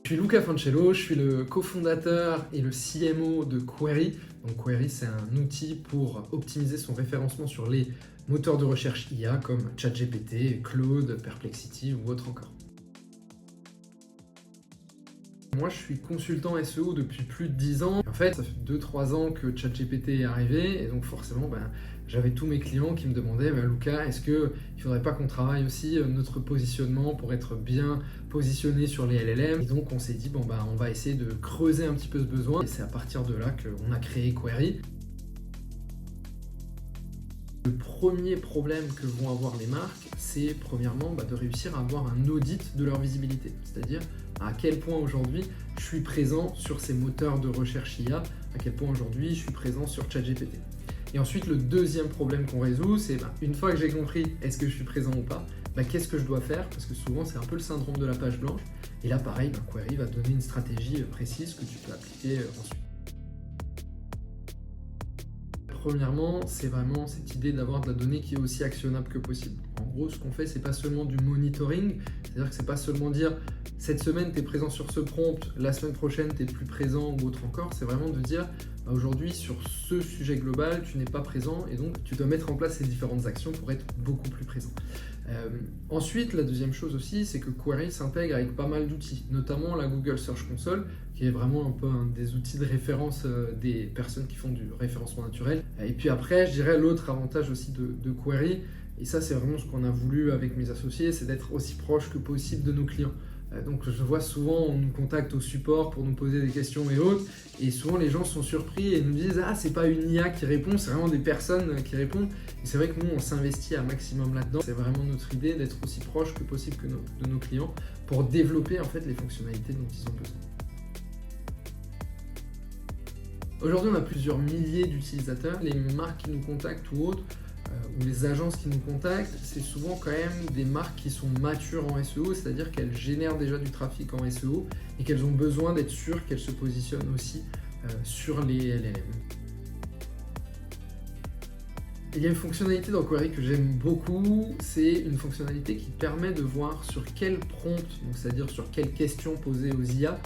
Je suis Luca Fancello, je suis le cofondateur et le CMO de Query. Donc Query, c'est un outil pour optimiser son référencement sur les moteurs de recherche IA comme ChatGPT, Claude, Perplexity ou autre encore. Moi, je suis consultant SEO depuis plus de 10 ans. En fait, ça fait 2-3 ans que ChatGPT est arrivé et donc forcément, j'avais tous mes clients qui me demandaient Luca, est-ce qu'il ne faudrait pas qu'on travaille aussi notre positionnement pour être bien positionné sur les LLM? Et donc, on s'est dit, on va essayer de creuser un petit peu ce besoin. Et c'est à partir de là qu'on a créé Query. Le premier problème que vont avoir les marques, c'est premièrement de réussir à avoir un audit de leur visibilité. C'est-à-dire à quel point aujourd'hui je suis présent sur ces moteurs de recherche IA, à quel point aujourd'hui je suis présent sur ChatGPT. Et ensuite, le deuxième problème qu'on résout, c'est une fois que j'ai compris est-ce que je suis présent ou pas, qu'est-ce que je dois faire? Parce que souvent, c'est un peu le syndrome de la page blanche. Et là, pareil, Query va te donner une stratégie précise que tu peux appliquer ensuite. Premièrement, c'est vraiment cette idée d'avoir de la donnée qui est aussi actionnable que possible. En gros, ce qu'on fait, c'est pas seulement du monitoring, c'est-à-dire que c'est pas seulement dire cette semaine tu es présent sur ce prompt, la semaine prochaine tu es plus présent ou autre encore, c'est vraiment de dire aujourd'hui sur ce sujet global tu n'es pas présent et donc tu dois mettre en place ces différentes actions pour être beaucoup plus présent. Ensuite, la deuxième chose aussi, c'est que Query s'intègre avec pas mal d'outils, notamment la Google Search Console, qui est vraiment un peu un des outils de référence des personnes qui font du référencement naturel. Et puis après, je dirais l'autre avantage aussi de Query, et ça c'est vraiment ce qu'on a voulu avec mes associés, c'est d'être aussi proche que possible de nos clients. Donc je vois souvent, on nous contacte au support pour nous poser des questions et autres, et souvent les gens sont surpris et nous disent « Ah, c'est pas une IA qui répond, c'est vraiment des personnes qui répondent ». Et c'est vrai que nous, on s'investit un maximum là-dedans. C'est vraiment notre idée d'être aussi proche que possible de nos clients pour développer en fait les fonctionnalités dont ils ont besoin. Aujourd'hui, on a plusieurs milliers d'utilisateurs. Les marques qui nous contactent ou autres, ou les agences qui nous contactent, c'est souvent quand même des marques qui sont matures en SEO, c'est-à-dire qu'elles génèrent déjà du trafic en SEO et qu'elles ont besoin d'être sûres qu'elles se positionnent aussi sur les LLM. Il y a une fonctionnalité dans Query que j'aime beaucoup, c'est une fonctionnalité qui permet de voir sur quel prompt, c'est-à-dire sur quelle question poser aux IA,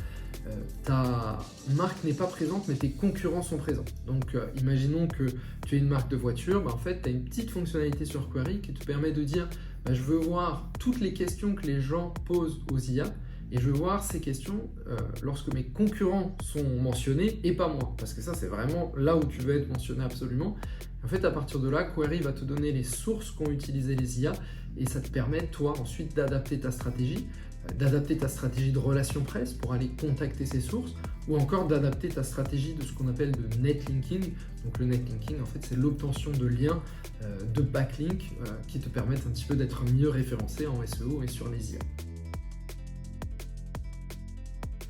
ta marque n'est pas présente mais tes concurrents sont présents. Donc imaginons que tu es une marque de voiture, en fait tu as une petite fonctionnalité sur Query qui te permet de dire je veux voir toutes les questions que les gens posent aux IA et je veux voir ces questions lorsque mes concurrents sont mentionnés et pas moi, parce que ça c'est vraiment là où tu veux être mentionné absolument. En fait, à partir de là, Query va te donner les sources qu'ont utilisées les IA et ça te permet, toi, ensuite d'adapter ta stratégie de relation presse pour aller contacter ces sources ou encore d'adapter ta stratégie de ce qu'on appelle de netlinking. Donc le netlinking, en fait, c'est l'obtention de liens, de backlinks qui te permettent un petit peu d'être mieux référencé en SEO et sur les IA.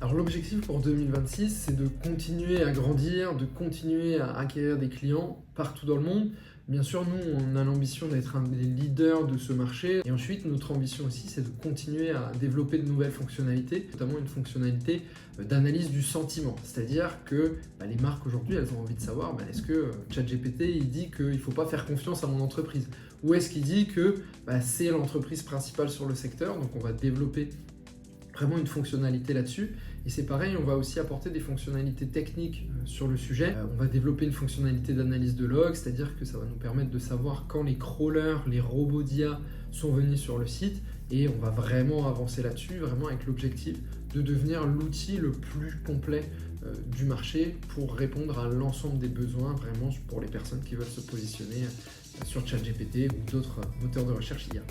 Alors l'objectif pour 2026, c'est de continuer à grandir, de continuer à acquérir des clients partout dans le monde. Bien sûr, nous, on a l'ambition d'être un des leaders de ce marché. Et ensuite, notre ambition aussi, c'est de continuer à développer de nouvelles fonctionnalités, notamment une fonctionnalité d'analyse du sentiment. C'est-à-dire que les marques aujourd'hui, elles ont envie de savoir, est-ce que ChatGPT, il dit qu'il ne faut pas faire confiance à mon entreprise? Ou est-ce qu'il dit que c'est l'entreprise principale sur le secteur? Donc on va développer vraiment une fonctionnalité là-dessus. Et c'est pareil, on va aussi apporter des fonctionnalités techniques sur le sujet. On va développer une fonctionnalité d'analyse de log, c'est-à-dire que ça va nous permettre de savoir quand les crawlers, les robots d'IA sont venus sur le site. Et on va vraiment avancer là-dessus, vraiment avec l'objectif de devenir l'outil le plus complet du marché pour répondre à l'ensemble des besoins, vraiment pour les personnes qui veulent se positionner sur ChatGPT ou d'autres moteurs de recherche IA.